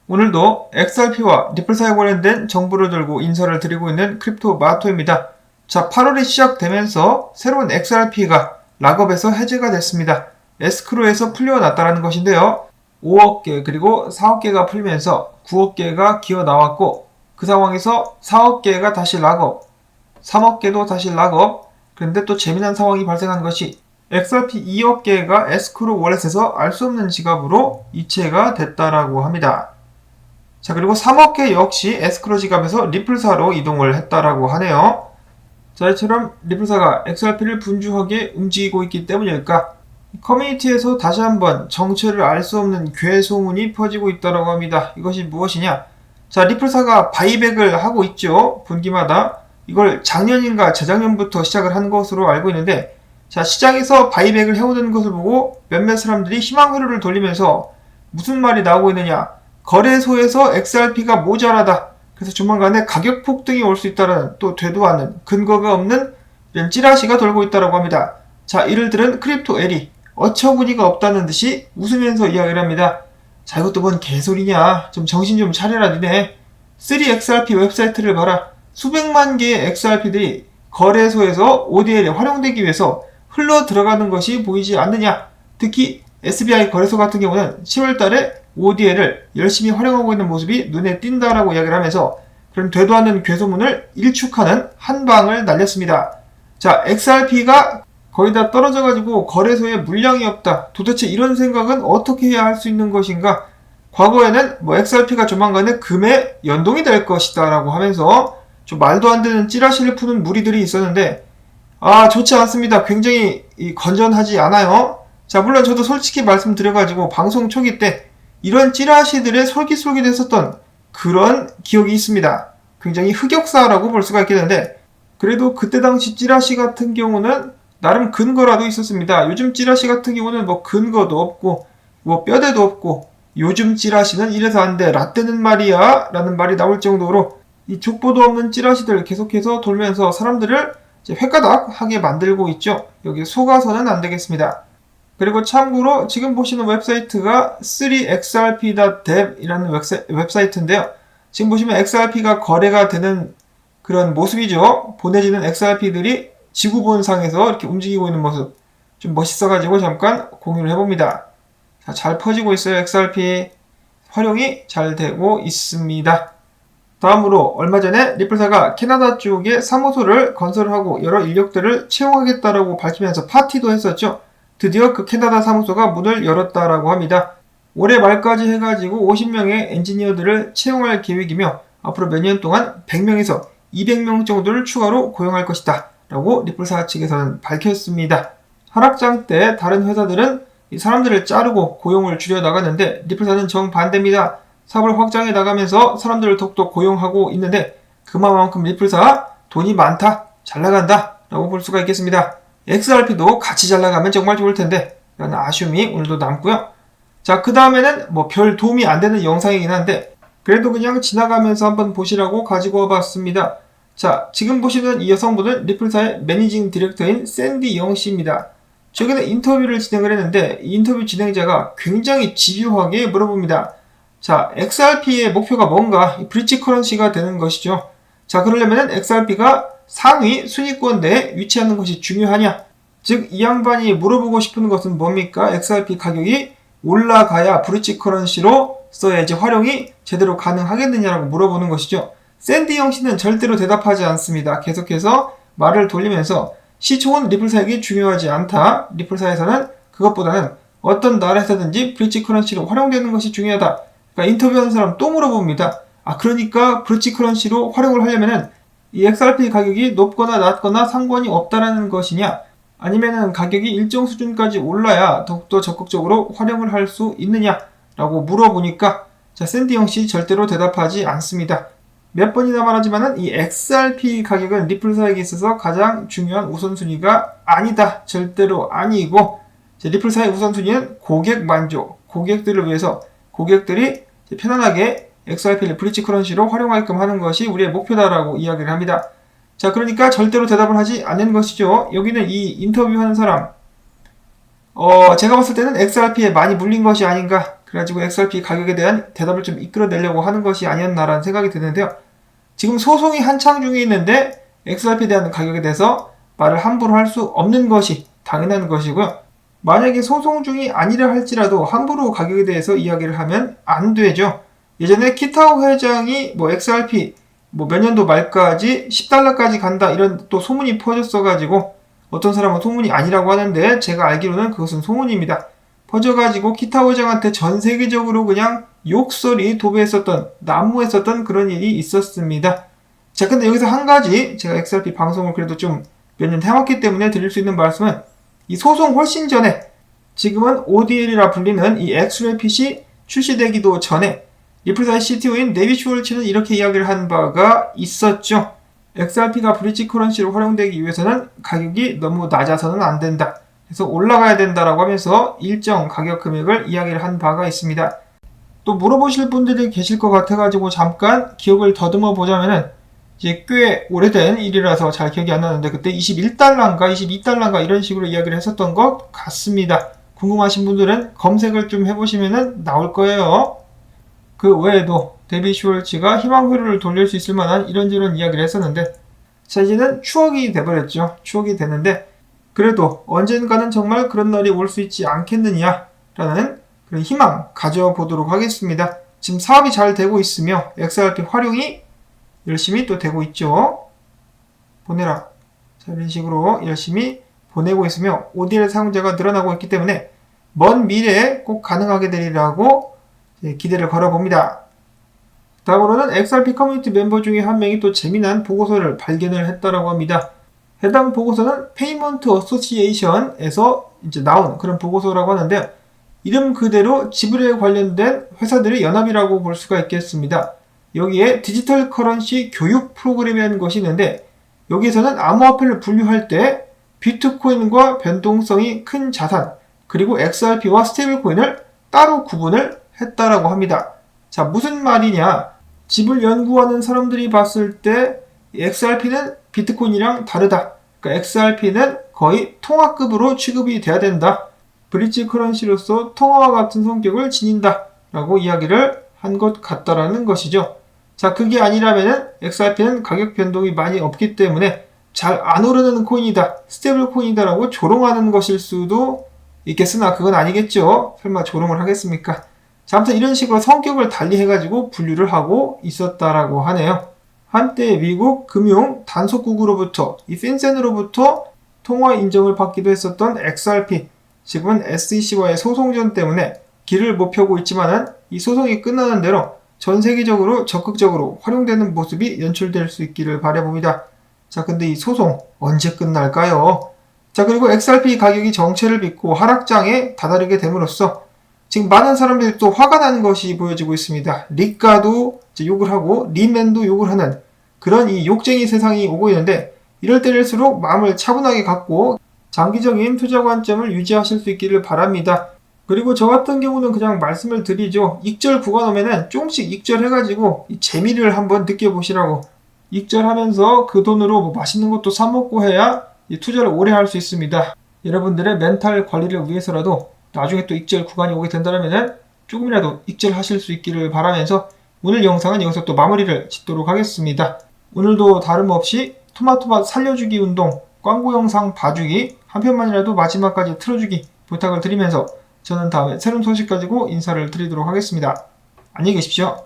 오늘도 XRP와 리플사에 관련된 정보를 들고 인사를 드리고 있는 크립토마토입니다. 자, 8월이 시작되면서 새로운 XRP가 락업에서 해제가 됐습니다. 에스크로에서 풀려났다는 것인데요. 5억 개 그리고 4억 개가 풀리면서 9억 개가 기어 나왔고, 그 상황에서 4억 개가 다시 락업, 3억 개도 다시 락업. 그런데 또 재미난 상황이 발생한 것이 XRP 2억 개가 에스크로 월렛에서 알 수 없는 지갑으로 이체가 됐다라고 합니다. 자, 그리고 3억 개 역시 에스크로 지갑에서 리플사로 이동을 했다라고 하네요. 자, 이처럼 리플사가 XRP를 분주하게 움직이고 있기 때문일까? 커뮤니티에서 다시 한번 정체를 알 수 없는 괴소문이 퍼지고 있다고 합니다. 이것이 무엇이냐? 자, 리플사가 바이백을 하고 있죠. 분기마다. 이걸 작년인가 재작년부터 시작을 한 것으로 알고 있는데, 자, 시장에서 바이백을 해오는 것을 보고 몇몇 사람들이 희망 회로를 돌리면서 무슨 말이 나오고 있느냐? 거래소에서 XRP가 모자라다. 그래서 조만간에 가격 폭등이 올 수 있다는, 또 되도 않은 근거가 없는 이런 찌라시가 돌고 있다고 합니다. 자, 이를 들은 크립토엘이 어처구니가 없다는 듯이 웃으면서 이야기를 합니다. 자, 이것도 뭔 개소리냐? 좀 정신 좀 차려라 니네. 3XRP 웹사이트를 봐라. 수백만 개의 XRP들이 거래소에서 ODL에 활용되기 위해서 흘러 들어가는 것이 보이지 않느냐? 특히 SBI 거래소 같은 경우는 10월달에 ODL을 열심히 활용하고 있는 모습이 눈에 띈다라고 이야기를 하면서 그런 되도 않는 괴소문을 일축하는 한 방을 날렸습니다. 자, XRP가 거의 다 떨어져가지고 거래소에 물량이 없다. 도대체 이런 생각은 어떻게 해야 할 수 있는 것인가? 과거에는 XRP가 조만간에 금에 연동이 될 것이다 라고 하면서 좀 말도 안 되는 찌라시를 푸는 무리들이 있었는데, 좋지 않습니다. 굉장히 건전하지 않아요. 자, 물론 저도 솔직히 말씀드려가지고 방송 초기 때 이런 찌라시들의 솔깃솔깃했었던 그런 기억이 있습니다. 굉장히 흑역사라고 볼 수가 있겠는데, 그래도 그때 당시 찌라시 같은 경우는 나름 근거라도 있었습니다. 요즘 찌라시 같은 경우는 근거도 없고 뼈대도 없고, 요즘 찌라시는 이래서 안 돼, 라떼는 말이야 라는 말이 나올 정도로 이 족보도 없는 찌라시들 계속해서 돌면서 사람들을 이제 획가닥하게 만들고 있죠. 여기 속아서는 안 되겠습니다. 그리고 참고로 지금 보시는 웹사이트가 3xrp.dev 이라는 웹사이트인데요. 지금 보시면 XRP가 거래가 되는 그런 모습이죠. 보내지는 XRP들이 지구본상에서 이렇게 움직이고 있는 모습, 좀 멋있어가지고 잠깐 공유를 해봅니다. 자, 잘 퍼지고 있어요. XRP 활용이 잘 되고 있습니다. 다음으로 얼마 전에 리플사가 캐나다 쪽에 사무소를 건설하고 여러 인력들을 채용하겠다라고 밝히면서 파티도 했었죠. 드디어 그 캐나다 사무소가 문을 열었다라고 합니다. 올해 말까지 해가지고 50명의 엔지니어들을 채용할 계획이며 앞으로 몇 년 동안 100명에서 200명 정도를 추가로 고용할 것이다 라고 리플사 측에서는 밝혔습니다. 하락장 때 다른 회사들은 이 사람들을 자르고 고용을 줄여 나갔는데 리플사는 정반대입니다. 사업을 확장해 나가면서 사람들을 더욱더 고용하고 있는데, 그만큼 리플사 돈이 많다, 잘 나간다 라고 볼 수가 있겠습니다. XRP도 같이 잘 나가면 정말 좋을 텐데 라는 아쉬움이 오늘도 남고요. 자, 그 다음에는 별 도움이 안 되는 영상이긴 한데 그래도 그냥 지나가면서 한번 보시라고 가지고 와봤습니다. 자, 지금 보시는 이 여성분은 리플사의 매니징 디렉터인 샌디 영씨입니다. 최근에 인터뷰를 진행을 했는데 이 인터뷰 진행자가 굉장히 집요하게 물어봅니다. 자, XRP의 목표가 뭔가? 브릿지 커런시가 되는 것이죠. 자, 그러려면 XRP가 상위 순위권 내에 위치하는 것이 중요하냐? 즉, 이 양반이 물어보고 싶은 것은 뭡니까? XRP 가격이 올라가야 브릿지 커런시로 써야지 활용이 제대로 가능하겠느냐라고 물어보는 것이죠. 샌디 형씨는 절대로 대답하지 않습니다. 계속해서 말을 돌리면서 시총은 리플사에게 중요하지 않다. 리플사에서는 그것보다는 어떤 나라에서든지 브릿지 커런시로 활용되는 것이 중요하다. 그러니까 인터뷰하는 사람 또 물어봅니다. 그러니까 브릿지 커런시로 활용을 하려면은 이 XRP 가격이 높거나 낮거나 상관이 없다라는 것이냐, 아니면은 가격이 일정 수준까지 올라야 더욱더 적극적으로 활용을 할 수 있느냐라고 물어보니까, 자, 샌디 형씨 절대로 대답하지 않습니다. 몇 번이나 말하지만은 이 XRP 가격은 리플사에게 있어서 가장 중요한 우선순위가 아니다. 절대로 아니고, 리플사의 우선순위는 고객 만족, 고객들을 위해서 고객들이 편안하게 XRP를 브릿지 커런시로 활용하게끔 하는 것이 우리의 목표다라고 이야기를 합니다. 자, 그러니까 절대로 대답을 하지 않는 것이죠. 여기는 이 인터뷰하는 사람, 제가 봤을 때는 XRP에 많이 물린 것이 아닌가, 그래가지고 XRP 가격에 대한 대답을 좀 이끌어내려고 하는 것이 아니었나라는 생각이 드는데요. 지금 소송이 한창 중에 있는데 XRP에 대한 가격에 대해서 말을 함부로 할 수 없는 것이 당연한 것이고요. 만약에 소송 중이 아니라 할지라도 함부로 가격에 대해서 이야기를 하면 안 되죠. 예전에 키타오 회장이 XRP 몇 년도 말까지 $10까지 간다 이런 또 소문이 퍼졌어가지고 어떤 사람은 소문이 아니라고 하는데 제가 알기로는 그것은 소문입니다. 퍼져가지고 키타오 회장한테 전 세계적으로 그냥 욕설이 도배했었던 난무했었던 그런 일이 있었습니다. 자, 근데 여기서 한 가지 제가 XRP 방송을 그래도 좀 몇 년 해왔기 때문에 드릴 수 있는 말씀은 이 소송 훨씬 전에 지금은 ODL이라 불리는 이 XRP이 출시되기도 전에 리플사이 CTO인 데이빗 슈월츠는 이렇게 이야기를 한 바가 있었죠. XRP가 브릿지 커런시로 활용되기 위해서는 가격이 너무 낮아서는 안 된다. 그래서 올라가야 된다라고 하면서 일정 가격 금액을 이야기를 한 바가 있습니다. 또 물어보실 분들이 계실 것 같아가지고 잠깐 기억을 더듬어 보자면은 이제 꽤 오래된 일이라서 잘 기억이 안 나는데 그때 21달러인가 22달러인가 이런 식으로 이야기를 했었던 것 같습니다. 궁금하신 분들은 검색을 좀 해보시면은 나올 거예요. 그 외에도 데이빗 슈월츠가 희망회로를 돌릴 수 있을 만한 이런저런 이야기를 했었는데 자, 이제는 추억이 돼버렸죠. 추억이 되는데 그래도 언젠가는 정말 그런 날이 올 수 있지 않겠느냐라는 그런 희망 가져보도록 하겠습니다. 지금 사업이 잘 되고 있으며 XRP 활용이 열심히 또 되고 있죠. 보내라. 자, 이런 식으로 열심히 보내고 있으며 ODL 사용자가 늘어나고 있기 때문에 먼 미래에 꼭 가능하게 되리라고 기대를 걸어봅니다. 다음으로는 XRP 커뮤니티 멤버 중에 한 명이 또 재미난 보고서를 발견을 했다라고 합니다. 해당 보고서는 페이먼트 어소시에이션에서 이제 나온 그런 보고서라고 하는데 이름 그대로 지불에 관련된 회사들의 연합이라고 볼 수가 있겠습니다. 여기에 디지털 커런시 교육 프로그램이라는 것이 있는데 여기에서는 암호화폐를 분류할 때 비트코인과 변동성이 큰 자산 그리고 XRP와 스테이블코인을 따로 구분을 했다라고 합니다. 자, 무슨 말이냐? 지불 연구하는 사람들이 봤을 때 XRP는 비트코인이랑 다르다. 그러니까 XRP는 거의 통화급으로 취급이 돼야 된다. 브릿지 커런시로서 통화와 같은 성격을 지닌다. 라고 이야기를 한 것 같다라는 것이죠. 자, 그게 아니라면은 XRP는 가격 변동이 많이 없기 때문에 잘 안 오르는 코인이다. 스테이블 코인이다라고 조롱하는 것일 수도 있겠으나 그건 아니겠죠. 설마 조롱을 하겠습니까? 자, 아무튼 이런 식으로 성격을 달리 해가지고 분류를 하고 있었다라고 하네요. 한때 미국 금융 단속국으로부터 이 핀센으로부터 통화 인정을 받기도 했었던 XRP 지금은 SEC와의 소송전 때문에 길을 못 펴고 있지만은 이 소송이 끝나는 대로 전 세계적으로 적극적으로 활용되는 모습이 연출될 수 있기를 바라봅니다. 자, 근데 이 소송 언제 끝날까요? 자, 그리고 XRP 가격이 정체를 빚고 하락장에 다다르게 됨으로써 지금 많은 사람들이 또 화가 나는 것이 보여지고 있습니다. 리가도 욕을 하고 리맨도 욕을 하는 그런 이 욕쟁이 세상이 오고 있는데 이럴 때일수록 마음을 차분하게 갖고 장기적인 투자 관점을 유지하실 수 있기를 바랍니다. 그리고 저 같은 경우는 그냥 말씀을 드리죠. 익절 구간 오면은 조금씩 익절해가지고 이 재미를 한번 느껴보시라고. 익절하면서 그 돈으로 맛있는 것도 사 먹고 해야 이 투자를 오래 할 수 있습니다. 여러분들의 멘탈 관리를 위해서라도 나중에 또 익절 구간이 오게 된다면은 조금이라도 익절하실 수 있기를 바라면서 오늘 영상은 여기서 또 마무리를 짓도록 하겠습니다. 오늘도 다름없이 토마토맛 살려주기 운동 광고 영상 봐주기 한 편만이라도 마지막까지 틀어주기 부탁을 드리면서 저는 다음에 새로운 소식 가지고 인사를 드리도록 하겠습니다. 안녕히 계십시오.